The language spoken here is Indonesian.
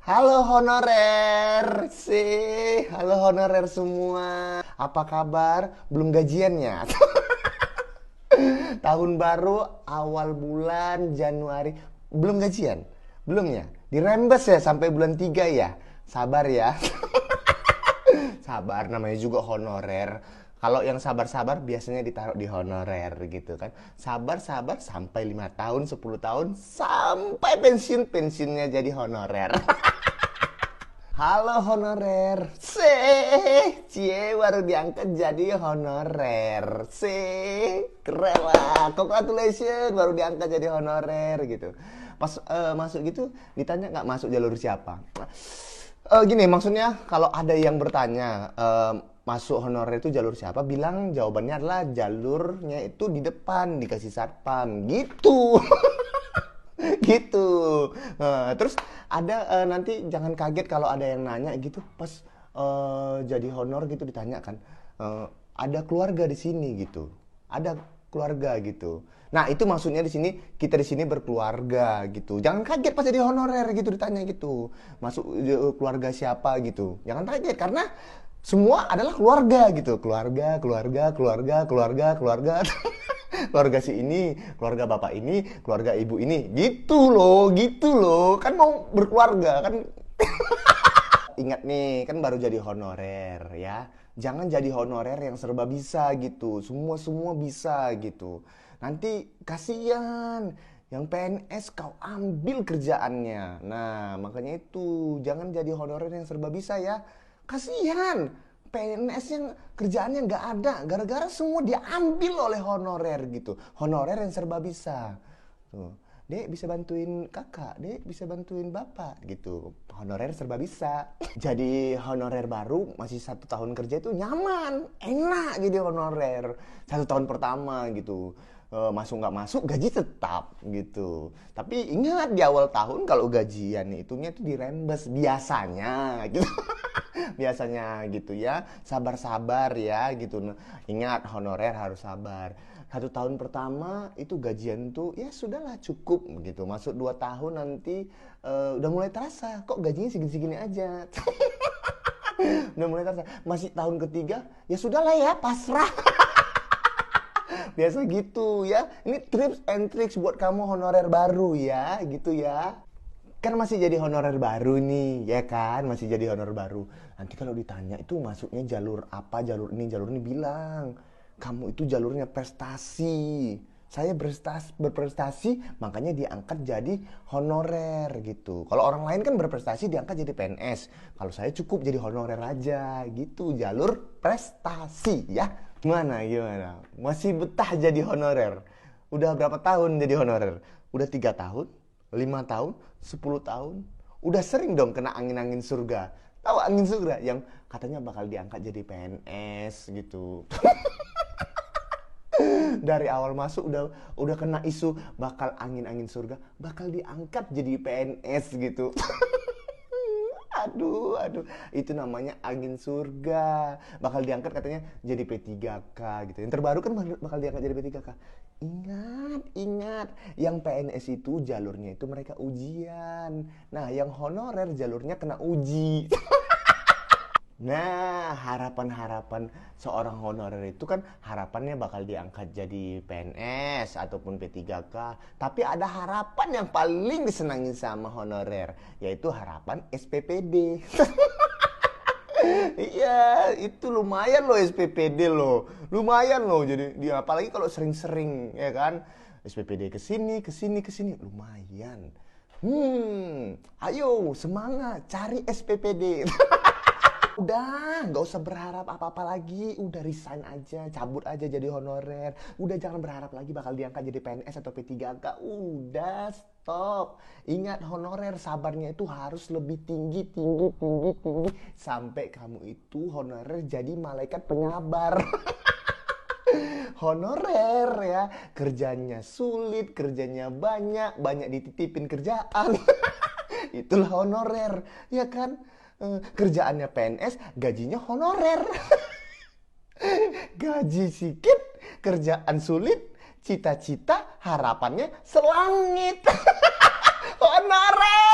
Halo honorer, sih. Halo honorer semua. Apa kabar? Belum gajiannya? Tahun baru awal bulan Januari. Belum gajian? Belum ya? Dirembes ya sampai bulan 3 ya? Sabar ya. Sabar, namanya juga honorer. Kalau yang sabar-sabar biasanya ditaruh di honorer gitu kan. Sabar-sabar sampai 5 tahun, 10 tahun, sampai pensiun, pensiunnya jadi honorer. Halo honorer, cie baru diangkat jadi honorer, keren lah, congratulations baru diangkat jadi honorer gitu. Pas masuk gitu ditanya nggak masuk jalur siapa? Gini maksudnya kalau ada yang bertanya masuk honorer itu jalur siapa, bilang jawabannya adalah jalurnya itu di depan dikasih satpam gitu. Gitu. Terus ada nanti jangan kaget kalau ada yang nanya gitu pas jadi honor gitu ditanya kan, ada keluarga di sini gitu, ada keluarga gitu. Nah itu maksudnya di sini kita di sini berkeluarga gitu. Jangan kaget pas jadi honorer gitu ditanya gitu, masuk keluarga siapa gitu. Jangan kaget karena semua adalah keluarga gitu, keluarga, keluarga, keluarga, keluarga, keluarga. Keluarga si ini, keluarga bapak ini, keluarga ibu ini, gitu loh, kan mau berkeluarga kan. Ingat nih, kan baru jadi honorer ya, jangan jadi honorer yang serba bisa gitu, semua bisa gitu, nanti kasihan yang PNS kau ambil kerjaannya. Nah makanya itu jangan jadi honorer yang serba bisa ya, kasihan PNS yang kerjaannya nggak ada gara-gara semua diambil oleh honorer gitu, honorer yang serba bisa tuh. Dek bisa bantuin kakak, dek bisa bantuin bapak gitu, honorer serba bisa. Jadi honorer baru masih 1 tahun kerja itu nyaman, enak jadi honorer 1 tahun pertama gitu. Masuk nggak masuk gaji tetap gitu. Tapi ingat di awal tahun kalau gajian hitungnya itu dirembes biasanya gitu. Biasanya gitu ya, sabar-sabar ya gitu. Nah, ingat honorer harus sabar. 1 tahun pertama itu gajian tuh ya sudahlah cukup gitu. Masuk 2 tahun nanti udah mulai terasa kok gajinya segini-segini aja. Udah mulai terasa. Masih tahun ketiga ya sudahlah ya pasrah. Biasa gitu ya. Ini tips and tricks buat kamu honorer baru ya, gitu ya. Kan masih jadi honorer baru nih, ya kan? Masih jadi honorer baru. Nanti kalau ditanya itu masuknya jalur apa, jalur ini bilang, kamu itu jalurnya prestasi. Saya berprestasi, makanya diangkat jadi honorer gitu. Kalau orang lain kan berprestasi diangkat jadi PNS. Kalau saya cukup jadi honorer aja gitu, jalur prestasi ya. Gimana? Masih betah jadi honorer? Udah berapa tahun jadi honorer? Udah 3 tahun? 5 tahun, 10 tahun, udah sering dong kena angin-angin surga. Tahu angin surga yang katanya bakal diangkat jadi PNS gitu. Dari awal masuk udah kena isu bakal angin-angin surga, bakal diangkat jadi PNS gitu. Aduh, itu namanya angin surga. Bakal diangkat katanya jadi P3K gitu. Yang terbaru kan bakal diangkat jadi P3K. Ingat, yang PNS itu jalurnya itu mereka ujian. Nah, yang honorer jalurnya kena uji. Nah, harapan-harapan seorang honorer itu kan harapannya bakal diangkat jadi PNS ataupun P3K. Tapi ada harapan yang paling disenangi sama honorer, yaitu harapan SPPD. Iya, itu lumayan loh SPPD loh. Lumayan loh jadi dia apalagi kalau sering-sering ya kan. SPPD ke sini, ke sini, ke sini lumayan. Ayo semangat cari SPPD. Udah, nggak usah berharap apa-apa lagi. Udah resign aja, cabut aja jadi honorer. Udah jangan berharap lagi bakal diangkat jadi PNS atau P3K. Udah, stop. Ingat honorer sabarnya itu harus lebih tinggi, tinggi, tinggi, tinggi. Sampai kamu itu honorer jadi malaikat pengabar. Honorer ya, kerjanya sulit, kerjanya banyak, banyak dititipin kerjaan. Itulah honorer, ya kan? Kerjaannya PNS, gajinya honorer. Gaji sikit, kerjaan sulit, cita-cita harapannya selangit. Honorer.